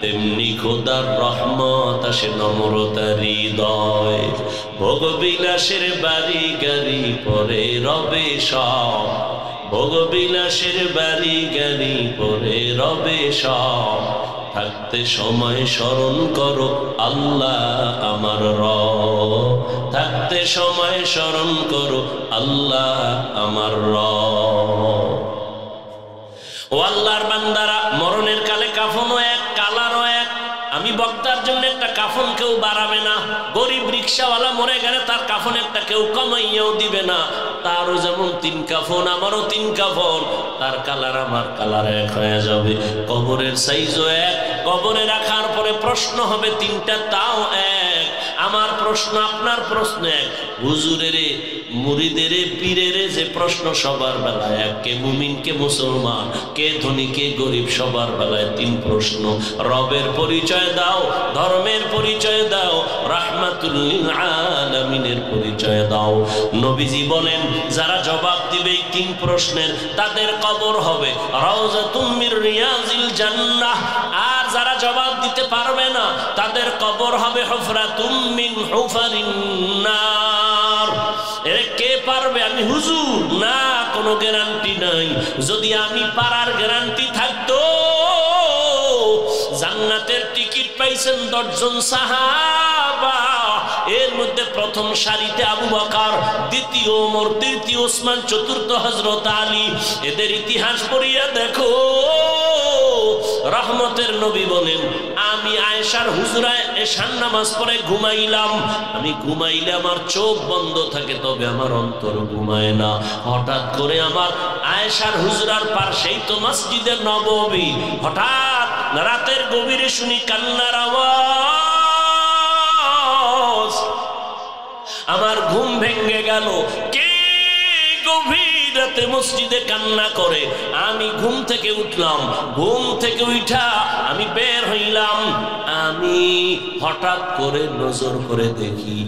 তেমনি খোদার রহমত আসে নম্রতার হৃদয়। ভোগবিলাসের বাড়ি গাড়ি পরে রবে সব, ভোগবিলাসের বাড়ি গাড়ি পরে রবে সব। থাকতে সময় স্মরণ করো আল্লাহ আমার রব, থাকতে সময় স্মরণ করো আল্লাহ আমার রব। ও আল্লাহর বান্দারা, মরণের কালে কাফনও এক, কালারও এক। আমি বক্তার জন্য একটা কাফন কেউ বাড়াবে না, গরিব রিক্সাওয়ালা মরে গেলে তার কাফন একটা কেউ কমাইয়াও দিবে না। তারও যেমন 3 কাফন, আমারও 3 কাফন, তার কালার আমার কালার এক হয়ে যাবে। কবরের সাইজও এক, কবরে রাখার পরে প্রশ্ন হবে 3টা, তাও এক। আমার প্রশ্ন আপনার প্রশ্ন এক, হুজুরের মুরিদের পীরের যে প্রশ্ন সবার বেলায় এক, কে মুমিন কে মুসলমান, কে ধনী কে গরিব, সবার বেলায় 3 প্রশ্ন। রবের পরিচয় দাও, ধর্মের পরিচয় দাও, রাহমাতুল লিল আলামিনের পরিচয় দাও। নবীজি বলেন যারা জবাব দিবে এই 3 প্রশ্নের, তাদের কবর হবে রাউযাতুম মির রিয়াজিল জান্নাহ। আর যারা জবাব দিতে পারবে না তাদের কবর হবে হুফরাতুম মিন হুফারিন নার। এর কে পারবে? আমি হুজুর না, কোনো গ্যারান্টি নাই। যদি আমি পারার গ্যারান্টি থাকতো, জান্নাতের টিকিট পাইছেন 10 জন সাহাবা, এর মধ্যে প্রথম সারিতে আবু বকর, দ্বিতীয় ওমর, তৃতীয় ওসমান, চতুর্থ হযরত আলী। এদের ইতিহাস পড়িয়া দেখো। রহমতের নবী বলেন, আমি আয়েশার হুজরায় এশার নামাজ পড়ে ঘুমাইলাম। আমি ঘুমাইলে আমার চোখ বন্ধ থাকে, তবে আমার অন্তর ঘুমায় না। হঠাৎ করে আমার আয়েশার হুজরার পাশেই তো মসজিদে নববী, হঠাৎ রাতের গভীরে শুনি কান্নার আওয়াজ। আমার ঘুম ভেঙে গেল। কে গভীর রাতে মসজিদে কান্না করে? আমি ঘুম থেকে উঠলাম। ঘুম থেকে উঠা আমি বের হইলাম। আমি হঠাৎ করে নজর করে দেখি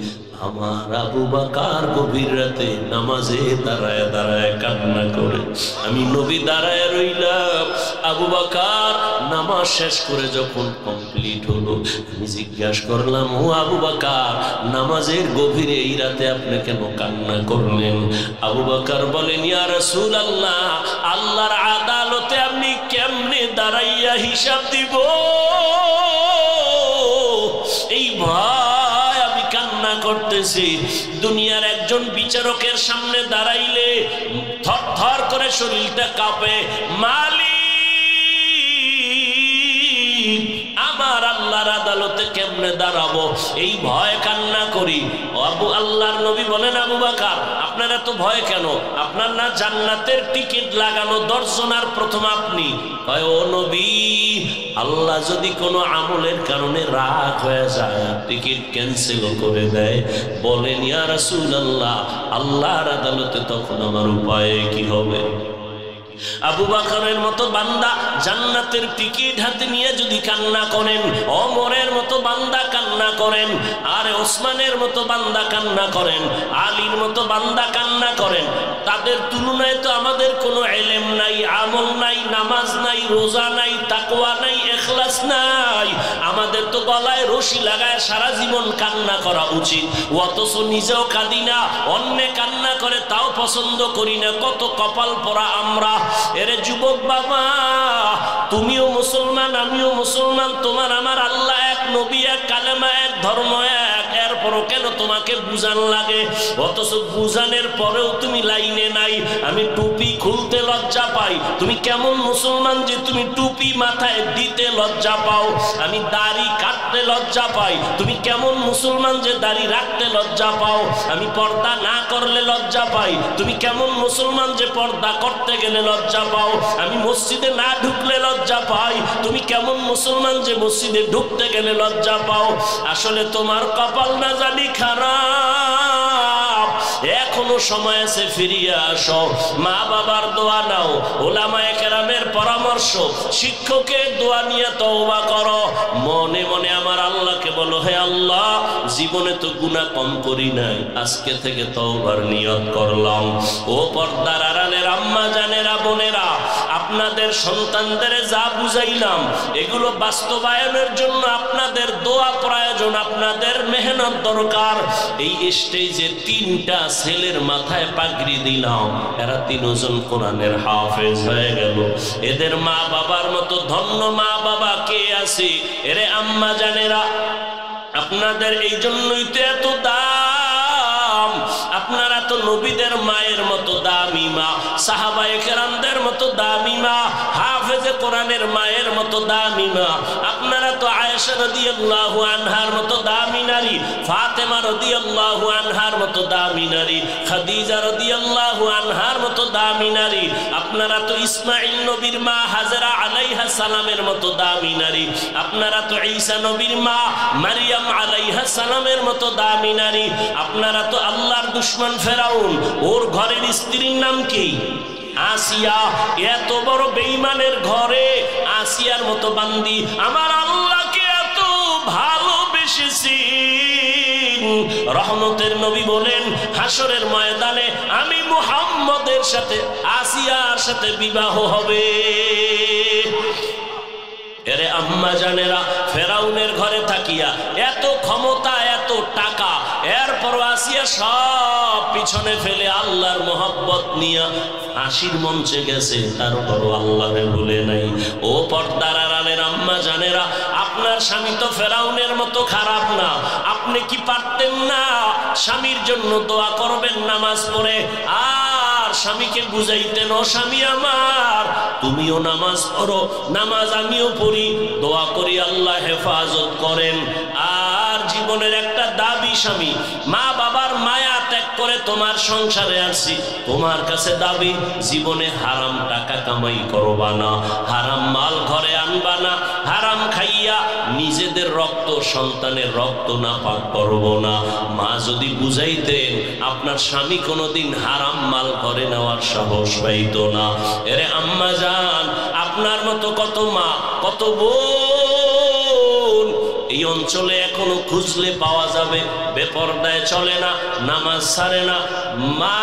আমার আবু বকর গভীর রাতে নামাজে দাঁড়ায় দাঁড়ায় কান্না করে। আমি নবী দাঁড়ায় রইলাম। আবু বকর নামাজ শেষ করে যখন কমপ্লিট হলো, আমি জিজ্ঞাসা করলাম, ও আবু বকর, নামাজের গভীরে এই রাতে আপনি কেন কান্না করলেন? আবু বকর বলেন, ইয়া রাসূলুল্লাহ, আল্লাহর আদালতে আমি কেমনে দাঁড়াইয়া হিসাব দিব, এই ভয় আমি কান্না করতেছি। দুনিয়ার একজন বিচারকের সামনে দাঁড়াইলে থর থর করে শরীরটা কাঁপে। মালিক, আমার আল্লাহর আদালতে কেমনে দাঁড়াবো, এই ভয় কান্না করি। আবু আল্লাহর নবী বলেন, আবু বকর, আপনারা তো ভয় কেন? আপনার না জান্নাতের টিকিট লাগানো 10 জনের প্রথম আপনি? কয়, ও নবী, আল্লাহ যদি কোনো আমলের কারণে রাগ হয়ে যায়, টিকিট ক্যান্সেল করে দেয়, বলেন ইয়া রাসূলুল্লাহ, আল্লাহর আদালতে তখন আমার উপায় কি হবে? আবু বকরের মতো বান্দা জান্নাতের টিকিট হাতে নিয়ে যদি কান্না করেন, ওমরের মতো বান্দা কান্না করেন, আর ওসমানের মতো বান্দা কান্না করেন, আলীর মতো বান্দা কান্না করেন, তাদের তুলনায় তো আমাদের কোনো ইলম নাই, আমল নাই, নামাজ নাই, রোজা নাই, তাকওয়া নাই, ইখলাস নাই। আমাদের তো গলায় রশি লাগায় সারা জীবন কান্না করা উচিত, অথচ নিজেও কাঁদি না, অন্যে কান্না করে তাও পছন্দ করি না। কত কপাল পরা আমরা। এরে যুবক বাবা, তুমিও মুসলমান, আমিও মুসলমান, তোমার আমার আল্লাহ এক, নবী এক, কালেমা এক, ধর্ম এক, এরপরও কেন তোমাকে বুঝান লাগে? অথচ বুঝানোর পরেও তুমি লাইনে নাই। আমি টুপি খুলতে লজ্জা পাই। তুমি কেমন মুসলমান যে তুমি টুপি মাথায় দিতে লজ্জা পাও? আমি দাড়ি কাটতে লজ্জা পাই। তুমি কেমন মুসলমান যে দাড়ি রাখতে লজ্জা পাও? আমি পর্দা না করলে লজ্জা পাই। তুমি কেমন মুসলমান যে পর্দা করতে গেলে লজ্জা পাও? আমি মসজিদে না ঢুকলে লজ্জা পাই। তুমি কেমন মুসলমান যে মসজিদে ঢুকতে গেলে লজ্জা পাও? আসলে তোমার কপাল না জানি খারাপ। এখনো সময় আছে, ফিরিয়ে আসো। মা বাবার দোয়া নাও, ওলামায়ে কেরামের পরামর্শ, শিক্ষকের দোয়া নিয়ে তওবা করো। মনে মনে আমার আল্লাহকে বলো, হে আল্লাহ, জীবনে তো গুনাহ কম করি নাই, আজকে থেকে তওবার নিয়ত করলাম। ও পর্দার আড়ালের আম্মা জানেরা, বোনেরা, আপনাদের সন্তানদের যা বুঝাইলাম, এগুলো বাস্তবায়নের জন্য আপনাদের দোয়া প্রয়োজন, আপনাদের মেহনত দরকার। এই স্টেজে 3টা ছেলের মাথায় পাগড়ি দিলাম, এরা 3 জন কোরআনের হাফেজ হয়ে গেল। এদের মা বাবার মতো ধন্য মা বাবা কে আছে? এরে আম্মা জানেরা, আপনাদের এই জন্যই তো এত দাম। আপনারা তো নবীদের মায়ের মতো দামি মা, সাহাবায়ে কেরামদের মতো দামি মা, হাফেজে কোরআনের মায়ের মতো দামি মা। আপনারা তো আয়েশা রাদিয়াল্লাহু আনহার মতো দামি নারী, ফাতেমা রাদিয়াল্লাহু আনহার মতো দামি নারী, খাদিজা রাদিয়াল্লাহু আনহার মতো দামি নারী। আপনারা তো ইসমাঈল নবীর মা হাজরা আলাইহা সালামের মতো দামি নারী। আপনারা তো ঈসা নবীর মা মারিয়াম আলাইহা সালামের মতো দামি নারী। আপনারা তো আল্লাহর দুশমন ফেরাউন, ওর ঘরের স্ত্রীর নাম কি? আসিয়া। এত বড় বেঈমানের ঘরে আসিয়ার মতো বান্দি আমার আল্লাহকে এত ভালোবেসেছি। রহমতের নবী বলেন, হাসরের ময়দানে আমি মুহাম্মদের সাথে আসিয়ার সাথে বিবাহ হবে। এরে আম্মা জানেরা, ফেরাউনের ঘরে থাকিয়া এত ক্ষমতা, এত টাকা, এরপর আসিয়া সব পিছনে ফেলে আল্লাহর মোহাব্বত নিয়া হাসির মঞ্চে গেছে, তারপরও আল্লাহরে ভুলে নাই। ও পর্দার আড়ালের আম্মা জানেরা, আপনার স্বামী তো ফেরাউনের মতো খারাপ না। আপনি কি পারতেন না স্বামীর জন্য দোয়া করবেন নামাজ পড়ে, আর স্বামীকে বুঝাইতেন, ও স্বামী আমার তুমিও নামাজ পড়ো, নামাজ আমিও পড়ি, দোয়া করি আল্লাহ হেফাজত করেন। আর জীবনের একটা দাবি স্বামী, মা বাবার মায়া ত্যাগ করে তোমার সংসারে আসছি, তোমার কাছে দাবি জীবনে হারাম টাকা কামাই করবা না, হারাম মাল ঘরে আনবা না, হারাম খাইয়া নিজেদের রক্ত সন্তানের রক্ত না পাক করব না। মা যদি বুঝাইতেন, আপনার স্বামী কোনোদিন হারাম মাল ঘরে নেওয়ার সাহস পাইত না। এরে আম্মা জান, আপনার মতো কত মা, কত বোন এই অঞ্চলে এখনো খুঁজলে পাওয়া যাবে, বেপরদায় চলে না, নামাজ ছাড়ে না, মা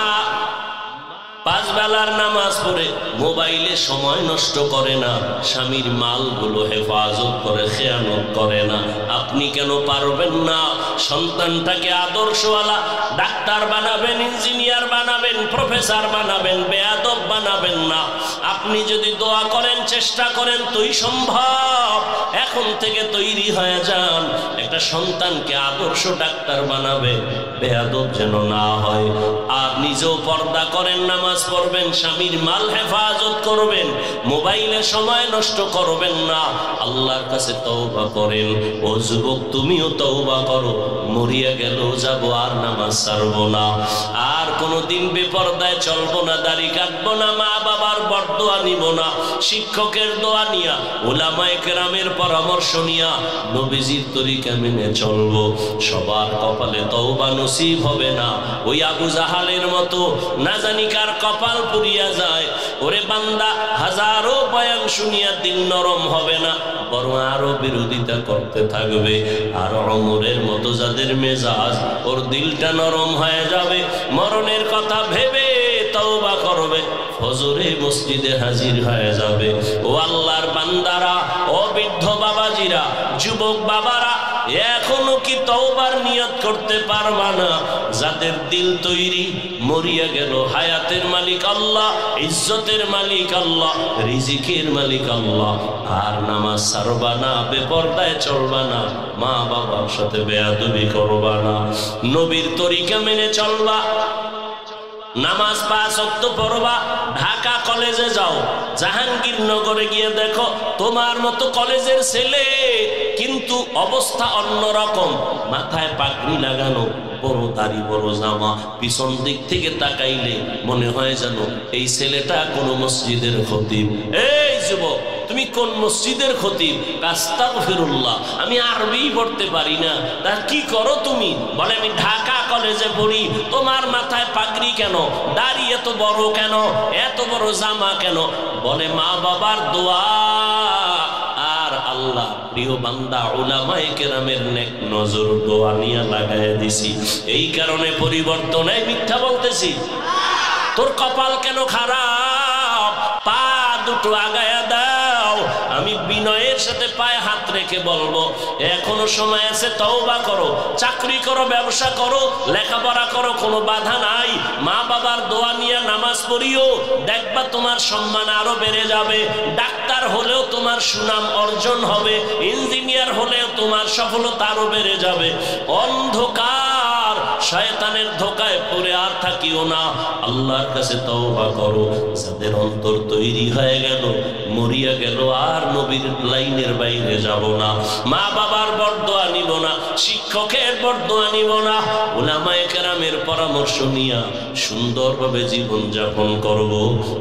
পাঁচ বেলার নামাজ পড়ে মোবাইলে সময় নষ্ট করে না, স্বামীর মালগুলো হেফাজত করে, খেয়ানত করে না। আপনি কেন পারবেন না? সন্তানটাকে আদর্শওয়ালা ডাক্তার বানাবেন, ইঞ্জিনিয়ার বানাবেন, প্রফেসর বানাবেন, বেয়াদব বানাবেন না। আপনি যদি দোয়া করেন, চেষ্টা করেন, তুই সম্ভব এখন থেকে তৈরি হয়ে যান, একটা সন্তানকে আদর্শ ডাক্তার বানাবে, বেয়াদব যেন না হয়। আর নিজেও পর্দা করেন, নামাজ পড়বেন, স্বামীর মাল হেফাজত করবেন, মোবাইলে সময় নষ্ট করবেন না, আল্লাহর কাছে তওবা করেন। ও যুবক, তুমিও তওবা করো, মরিয়া গেল যাব, আর নামাজ ছাড়বো না, আর কোনোদিন বেপরদায় চলবো না, দাড়ি কাটবো না, মা বাবার বরদোয়া নিব না, শিক্ষকের দোয়া নিয়া, উলামায়ে কেরামের পরামর্শ নিয়া নবীজির তরিকা মেনে চলবো। সবার কপালে তওবা নসিব হবে না, ওই আবু জাহালের মতো না জানি কার কপাল পুড়িয়া যায়। ওরে বান্দা, হাজারো বয়ান শুনিয়া দিল নরম হবে না, বরং আরো বিরোধিতা করতে থাকবে। আর ওমরের মতো যাদের মেজাজ, ওর দিলটা নরম হয়ে যাবে, মরণের কথা ভেবে তওবা করবে, ফজরে মসজিদে হাজির হয়ে যাবে। ও আল্লাহর বান্দারা, ও বৃদ্ধ বাবাজিরা, যুবক বাবারা, এখনো কি তওবার নিয়ত করতে পারবা না? যাদের দিল তৈরি, মরিয়া গেল, হায়াতের মালিক আল্লাহ, ইজ্জতের মালিক আল্লাহ, রিজিকের মালিক আল্লাহ, আর নামাজ ছাড়বা না, বেপরদায় চলবা না, মা বাবার সাথে বেয়াদবি করবা না, নবীর তরিকা মেনে চলবা, নামাজ 5 ওয়াক্ত পড়বা। ঢাকা কলেজে যাও, জাহাঙ্গীরনগরে গিয়ে দেখো, তোমার মতো কলেজের ছেলে, কিন্তু অবস্থা অন্যরকম, মাথায় পাগড়ি লাগানো, বড় দাড়ি, বড় জামা, পিছন দিক থেকে তাকাইলে মনে হয় যেন এই ছেলেটা কোনো মসজিদের খতিব। এই যুবক, তুমি কোন মসজিদের খতিব? আস্তাগফিরুল্লাহ, আমি আরবি পড়তে পারি না। তা কি করো তুমি? বলে আমি ঢাকা কলেজে পড়ি। তোমার মাথায় পাগড়ি কেন? দাড়ি এত বড় কেন? এত বড় জামা কেন? বলে মা বাবার দোয়া আর আল্লাহ, প্রিয় বান্দা, উলামায়ে কেরামের নেক নজর দোয়া নিয়ে লাগায় দিছি, এই কারণে পরিবর্তন। এই মিথ্যা বলতেছি? তোর কপাল কেন খারাপ? পা দুটো আগায়া দাও। আমি বিনয়ের সাথে পায়ে হাত রেখে বলবো, এখনো সময় আছে, তওবা করো, চাকরি করো, ব্যবসা করো, লেখাপড়া করো, কোনো বাধা নাই। মা বাবার দোয়া নিয়ে নামাজ পড়িও, দেখবা তোমার সম্মান আরো বেড়ে যাবে। ডাক্তার হলেও তোমার সুনাম অর্জন হবে, ইঞ্জিনিয়ার হলেও তোমার সফলতা আরো বেড়ে যাবে। অন্ধকার শয়তানের ধোকায় পড়ে আর থাকিও না, আল্লাহর কাছে তওবা করো। যাদের অন্তর তৈরি হয়ে গেল, মরিয়া গেল, আর নবীর লাইনের বাইরে যাব না, মা বাবার বরদোয়া নিব না, শিক্ষকের বরদোয়া নিব না, উলামায়ে কেরামের পরামর্শ নিয়া সুন্দরভাবে জীবন যাপন করব,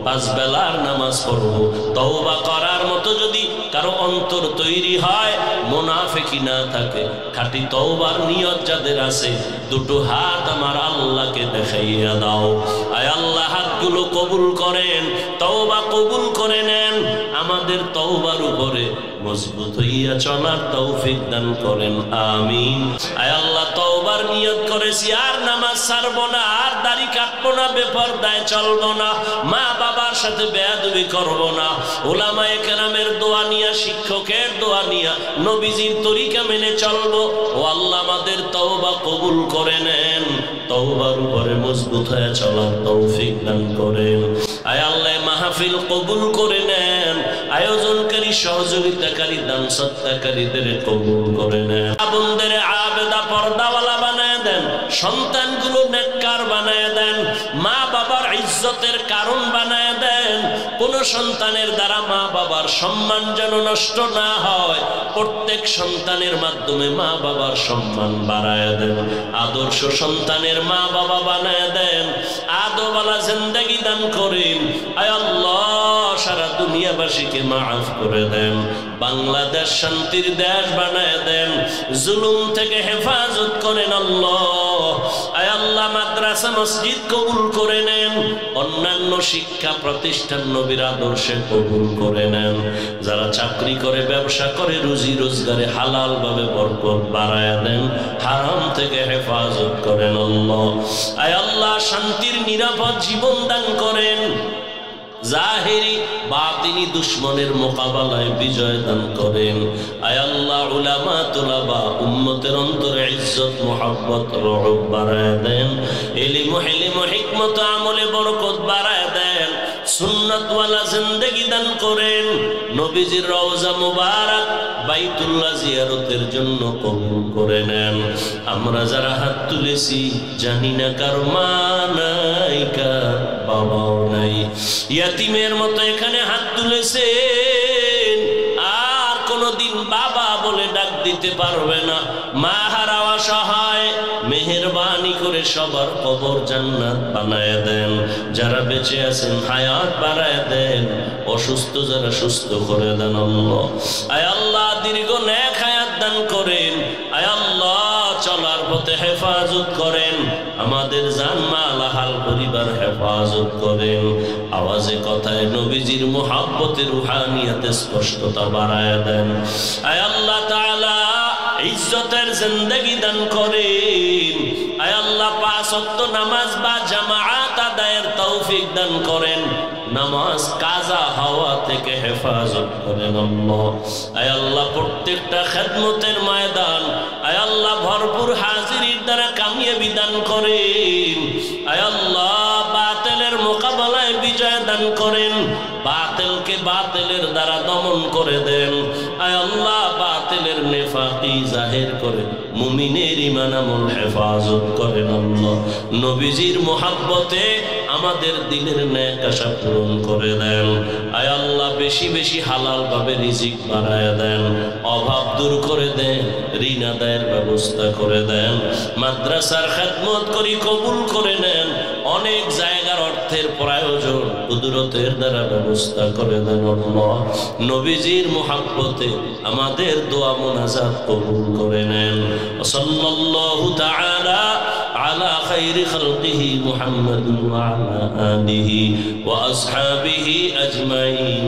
5 বেলার নামাজ পড়ব। তওবা করার মতো যদি কারো অন্তর তৈরি হয়, মুনাফিকি না থাকে, খাঁটি তওবার নিয়ত যাদের আছে, দুটো হাত আমার আল্লাহকে দেখাইয়া দাও। আয় আল্লাহ, হাতগুলো কবুল করেন, তওবা কবুল করে নেন, আমাদের তওবার উপরে মজবুত হইয়া চলার তৌফিক দান করেন, আমিন। আয় আল্লাহ, তওবা তওবার নিয়ত করেছি, আর নামাজ ছাড়বো না, আর দাড়ি কাটবো না, বেপরদায় চলবো না, মা বাবার সাথে বেয়াদবি করবো না, উলামায়ে কেরামের দোয়া নিয়া, শিক্ষকের দোয়া নিয়া নবীজির তরিকা মেনে চলবো। ও আল্লাহ আমাদের তওবা কবুল করে নেন, তওবার উপরে মজবুত হয়ে চলার তৌফিক দান করেন। আয় আল্লাহ মাহফিল কবুল করে নেন, আয়োজনকারী, সহযোগিতাকারী, দান সত্তাকারীদের কবুল করে নেন। বোনদের আবেদা পর্দাওয়ালা বানায় দেন, সন্তানগুলো নেককার বানায় দেন, মা বাবার ইজ্জতের কারণ বানায় দেন। কোন সন্তানের দ্বারা মা বাবার সম্মান যেন নষ্ট না হয়, প্রত্যেক সন্তানের মাধ্যমে মা বাবার সম্মান বাড়ায় দেন। আদর্শ সন্তানের মা বাবা বানায় দেন, আদোওয়ালা জিন্দেগি দান করেন। আয় আল্লাহ সারা দুনিয়াবাসীকে মাফ করে দেন, বাংলাদেশ শান্তির দেশ বানায় দেন, জুলুম থেকে হেফাজত করেন আল্লাহ। আয় আল্লাহ মাদ্রাসা মসজিদ কবুল করে নেন, অন্যান্য শিক্ষা প্রতিষ্ঠান নবীর আদর্শে কবুল করে নেন। যারা চাকরি করে, ব্যবসা করে, রুজি রোজগারে হালাল ভাবে বরকত বাড়ায় দেন, হারাম থেকে হেফাজত করেন আল্লাহ। আয় আল্লাহ শান্তির নিরাপদ জীবন দান করেন, জাহেরি বাতিনি দুশ্মনের মোকাবেলায় বিজয় দান করেন। আয় আল্লাহ উলামা তুলাবা উম্মতের অন্তরে ইজ্জত মুহাব্বত রহব বাড়ায় দেন, ইলম হিলম হিকমত আমলে বরকত বাড়ায় দেন, সুন্নাতওয়ালা জিন্দেগি দান করেন। নবীজির রওজা মুবারক বাইতুল্লাহ জিয়ারতের জন্য কবুল করে নেন। আমরা যারা হাত তুলেছি জানি না কার মা নাই, কার বাবাও নাই, ইয়াতিমের মতো এখানে হাত তুলেছেন, আর কোনদিন বাবা বলে ডাক দিতে পারবে না, মা হারা অসহায়। মেহেরবানি করে সবার কবর জান্নাত বানায় দেন, যারা বেঁচে আছেন হায়াত বাড়ায় দেন, অসুস্থ যারা সুস্থ করে দেন আল্লাহ। আয় আল্লাহ দীর্ঘ নেক হায়াত দান করেন। আয় আল্লাহ চলার পথে হেফাজত করেন, আমাদের জান মাল আহাল পরিবার হেফাজত করেন। আওয়াজে কথায় নবীজির মুহাব্বতে রুহানিয়াতে স্পষ্টতা বাড়ায় দেন। আয় আল্লাহ তাআলা ইজ্জতের জিন্দেগি দান করেন। আয় আল্লাহ পাঁচ ওয়াক্ত নামাজ বা জামাআত আদায়ের তৌফিক দান করেন, নামাজ কাজা হওয়া থেকে হেফাজত করেন আল্লাহ। আয় আল্লাহ প্রত্যেকটা খেদমতের ময়দান আয় আল্লাহ ভরপুর হাজিরির দ্বারা কামিয়াবি দান করেন। আয় আল্লাহ বাতিলের মোকাবেলায় বিজয় দান করেন, বাতিলকে বাতিলের দ্বারা দমন করে দেন। আয় আল্লাহ বাতিলের নেফাকি জাহির করে মুমিনের ঈমান আমল হেফাজত করেন আল্লাহ। নবীজির মোহাব্বতে আমাদের দিলের নেক আশা পূরণ করে দেন। আয় আল্লাহ বেশি বেশি হালাল ভাবে রিজিক বাড়ায় দেন, অভাব দূর করে দেন, ঋণ আদায়ের ব্যবস্থা করে দেন। মাদ্রাসার খেদমত করি কবুল করে নেন, অনেক জায়গার অর্থের প্রয়োজন কুদরতের দ্বারা ব্যবস্থা করে দেন আল্লাহ। নবীজির মুহাব্বতে আমাদের দোয়া মুনাজাত কবুল করে নেন। সাল্লাল্লাহু তাআলা আলা খাইরি খালকিহি মুহাম্মাদিন ওয়া আলা আলিহি ওয়া আসহাবিহি আজমাইন।